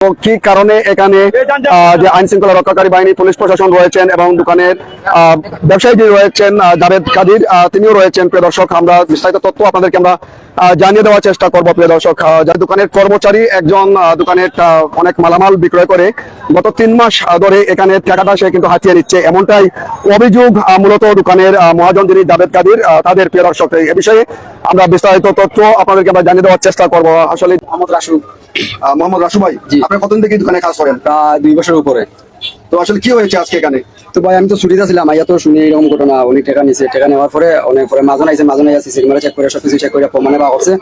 কি কারণে এখানে যে আইন শৃঙ্খলা রক্ষাকারী বাহিনী পুলিশ প্রশাসন রয়েছেন এবং দোকানের ব্যবসায়ী যিনি রয়েছেন জাভেদ কাদির তিনিও রয়েছেন। প্রিয় দর্শক, আমরা বিস্তারিত তথ্য আপনাদেরকে আমরা জানিয়ে দেওয়ার চেষ্টা করবো। প্রিয় দর্শক, যার দোকানের কর্মচারী একজন দোকানের অনেক মালামাল বিক্রয় করে গত 3 মাস ধরে এখানে টাকাটা সে কিন্তু হাতিয়ে নিচ্ছে, এমনটাই অভিযোগ মূলত দোকানের মহাজন যিনি জাভেদ কাদির তাদের। প্রিয় দর্শক, এ বিষয়ে আমরা বিস্তারিত তথ্য আপনাদেরকে আমরা জানিয়ে দেওয়ার চেষ্টা করবো। আসলে মোহাম্মদ রাসু ভাই, আপনি কতদিন থেকে দোকানে কাজ করেন? 2 বছর উপরে। তো আসলে কি হয়েছে আজকে এখানে? তো ভাই আমি তো ছুটিতে ছিলাম, আইয়া তো শুনি এরকম ঘটনা, অনেক টাকা নিছে। টাকা নেওয়ার পরে অনেক পরে মাজন আইসে, মাজন আইয়া সিসি ক্যামেরা চেক করে সবকিছু চেক করে প্রমাণে বা করছে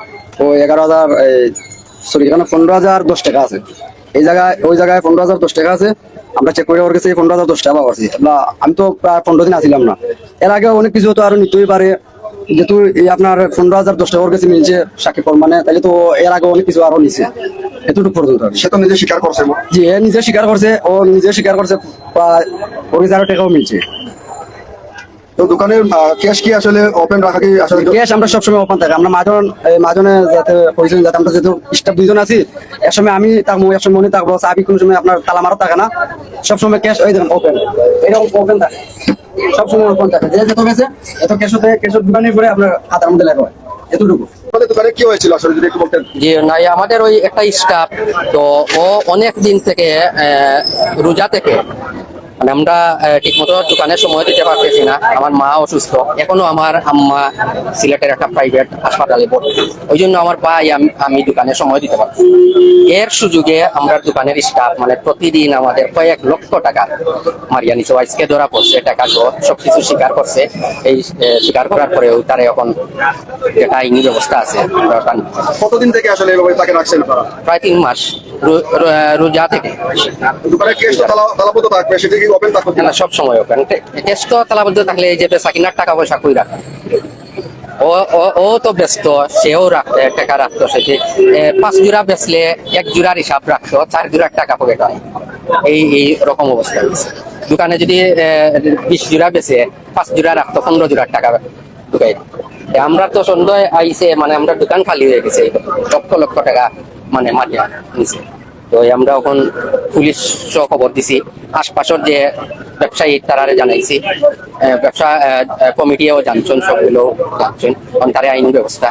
ও 11,000 সরি এখানে 15,010 টাকা আছে। এই জায়গায় ওই জায়গায় 15,010 টাকা আছে। আমরা চেক করে ওর কাছে 15,010 টাকা পাচ্ছি। আমি তো প্রায় 15 দিন আসিলাম না। এর আগে অনেক কিছু তো আরো নিতেই পারে, যেহেতু এই আপনার 15,010 টাকা ওর কাছে মিলছে সাক্ষী প্রমাণে, তাহলে তো এর আগে অনেক কিছু আরো নিছে। এতটুকু পর্যন্ত সে তো নিজে স্বীকার করছে। জি, এ নিজে স্বীকার করছে, ও নিজে স্বীকার করছে, ওর কাছে আরো টাকাও মিলছে। তো দোকানের ক্যাশ কি আসলে ওপেন রাখা কি আসলে? ক্যাশ আমরা সবসময় ওপেন থাকে। আমরা মাজনে যাতে পরিচয়, যাতে আমরা যেহেতু স্টাফ 2 জন আছি, একসময় আমি থাকবো, একসময় মনে থাকবো, চাবি কোনো সময় আপনার তালা মারও থাকে না, সবসময় ক্যাশ ওই দেখেন ওপেন, এরকম ওপেন থাকে, সবসময় ওপেন থাকে। যে যেত গেছে এত ক্যাশ হতে ক্যাশের দোকানের পরে আপনার হাতের মধ্যে লেখা হয়, এতটুকু। দোকানে কি হয়েছিল আসলে যদি একটু বলতেন? জি নাই, আমাদের ওই একটা স্টাফ তো ও অনেক দিন থেকে রোজা থেকে মানে আমরা ঠিক মতো দোকানে সময় দিতে পারতেছি না। আমার মা অসুস্থ, এখনো আমার আম্মা সিলেটের একটা প্রাইভেট হাসপাতালে ভর্তি, ওই জন্য আমার ভাই আমি দোকানে সময় দিতে পারছি। এর সুযোগে আমরা দোকানের স্টাফ মানে প্রতিদিন আমাদের কয়েক লক্ষ টাকা মারিয়া নিচ্ছে। আজকে ধরা পড়ছে, টাকা সবকিছু স্বীকার করছে। এই স্বীকার করার পরেও তারা এখন যেটা আইনি ব্যবস্থা আছে। কতদিন থেকে আসলে এভাবে তাকে রাখছেন আপনারা? প্রায় 3 মাস রোজা থেকে। দোকানের ক্যাশ তো তালাবদ্ধ থাকবে, সেটা কি ওপেন থাকবে না? সব সময় ওপেন। ক্যাশ তো তালাবদ্ধ থাকলে এই যে সাকিনার টাকা পয়সা কই রাখে, ও তো ব্যস্ত, সেও রাখতে টাকা রাখতো। সেটি 5 জোড়া বেচলে 1 জোড়ার হিসাব রাখতো, 4 জোড়ার টাকা পকেট হয়। এই রকম অবস্থা হয়েছে। দোকানে যদি 20 জোড়া বেচে 5 জোড়া রাখতো, 15 জোড়ার টাকা ঢুকাই। আমরা তো সন্দেহ আইসে, মানে আমরা দোকান খালি হয়ে গেছে, লক্ষ লক্ষ টাকা মানে মারিয়া নিছে। তো আমরা এখন পুলিশ খবর দিছি, আশপাশের যে ব্যবসায়ী তারারে জানাইছি, ব্যবসা কমিটিও জানছেন, সবগুলো জানছেন, তারা আইনি ব্যবস্থা।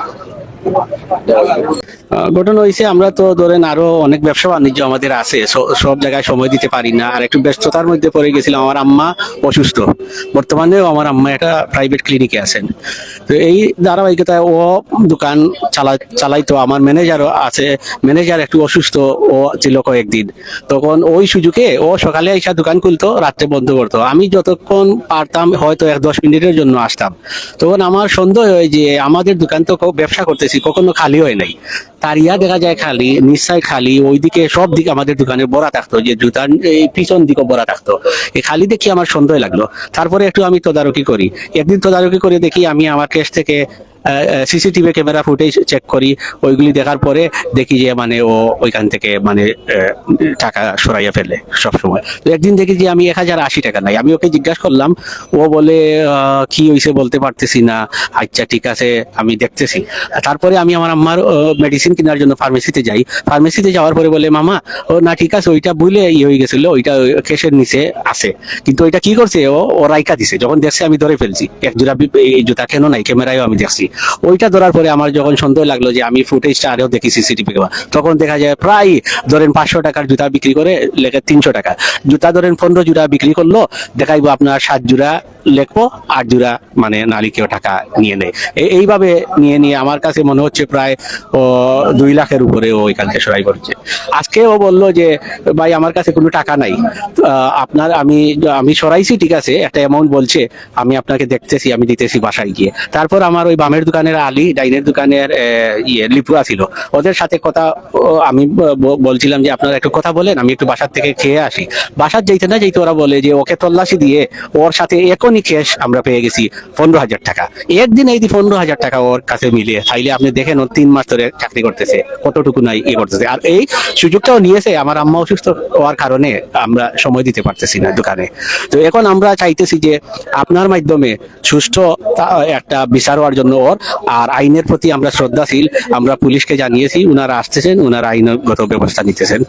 ঘটনা হয়েছে, আমরা তো ধরেন আরো অনেক ব্যবসা বাণিজ্য আমাদের আছে, সব জায়গায় সময় দিতে পারি না, আর একটু ব্যস্ততার মধ্যে পড়ে গেছিলাম। আমার আম্মা অসুস্থ, বর্তমানেও আমার আম্মা একটা প্রাইভেট ক্লিনিকে আছেন। তো এই ধারাবাহিকতায় ও দোকান চালাইতো। আমার ম্যানেজারও আছে, ম্যানেজার একটু অসুস্থ, ও ছিল কয়েকদিন। তখন ওই সুযোগে ও সকালে এসে দোকান খুলতো, রাত্রে বন্ধ করতো। আমি যতক্ষণ পারতাম হয়তো 10 মিনিটের জন্য আসতাম। তখন আমার সন্দেহ হয় যে আমাদের দোকান তো ব্যবসা করতেছি, কখনো খালি হয় নাই। তার দেখা যায় খালি, নিশ্চয় খালি, ওইদিকে সব দিকে আমাদের দোকানে ভরা থাকতো, যে জুতার এই পিছন দিকে ভরা থাকতো। এই খালি দেখি আমার সন্দেহ লাগলো। তারপরে একটু আমি তদারকি করি। একদিন তদারকি করে দেখি, আমি আমার কেস থেকে সিসিটিভি ক্যামেরা ফুটেজ চেক করি। ওইগুলি দেখার পরে দেখি যে মানে ও ওইখান থেকে মানে টাকা সরাইয়া ফেলে সব সময়। তো একদিন দেখি যে আমি 1,080 টাকা নাই। আমি ওকে জিজ্ঞাসা করলাম, ও বলে কি হয়েছে বলতে পারতেছি না। আচ্ছা ঠিক আছে, আমি দেখতেছি। তারপরে আমি আমার আম্মার মেডিসিন কেনার জন্য ফার্মেসিতে যাই। ফার্মেসিতে যাওয়ার পরে বলে, মামা ও না ঠিক আছে, ওইটা বুঝলে হয়ে গেছিল, ওইটা কেসের নিচে আছে, কিন্তু ওইটা কি করছে ও রাইকা দিছে। যখন দেখছে আমি ধরে ফেলছি, 1 জোড়া এই জুতা কেন নাই, ক্যামেরায়ও আমি দেখছি। ওইটা ধরার পরে আমার যখন সন্দেহ লাগলো যে আমি ফুটেজটা আরেও দেখি সিসিটিভি, তখন দেখা যায় প্রায় ধরেন 500 টাকার জুতা বিক্রি করে লেখে 300 টাকা। জুতা ধরেন 15 জোড়া বিক্রি করলো, দেখাইবো আপনার 7 জোড়া লেখবো, 8 জোড়া মানে নালিকেও টাকা নিয়ে নেয়। এইভাবে নিয়ে আমার কাছে মনে হচ্ছে প্রায় 2 লাখের উপরে ও এখান থেকে সরাই করছে। আজকে ও বললো যে ভাই আমার কাছে কোনো টাকা নাই, আপনার আমি সরাইছি, ঠিক আছে, একটা অ্যামাউন্ট বলছে, আমি আপনাকে দেখতেছি, আমি দিতেছি বাসায় গিয়ে। তারপর আমার ওই বামের দোকানের আলী, ডাইনের দোকানের লিপুয়া ছিল, ওদের সাথে কথা আমি বলছিলাম যে আপনারা একটু কথা বলেন, আমি একটু বাসার থেকে খেয়ে আসি। বাসার যাইতে না যাইতে ওরা বলে যে ওকে তল্লাশি দিয়ে ওর সাথে এখনই ক্যাশ আমরা পেয়ে গেছি 15,000 টাকা। একদিন এই 15,000 টাকা ওর কাছে মিলিয়ে তাইলে আপনি দেখেন, ও 3 মাস ধরে চাকরি করতেছে, কতটুকু নাই করতেছে। আর এই সুযোগটাও নিয়েছে, আমার আম্মা অসুস্থ হওয়ার কারণে আমরা সময় দিতে পারতেছি না দোকানে। তো এখন আমরা চাইতেছি যে আপনার মাধ্যমে সুষ্ঠু একটা বিচার হওয়ার জন্য ওর, আর আইনের প্রতি আমরা শ্রদ্ধাশীল। আমরা পুলিশকে জানিয়েছি, উনারা আসতেছেন, উনারা আইনগত ব্যবস্থা নিতেছেন।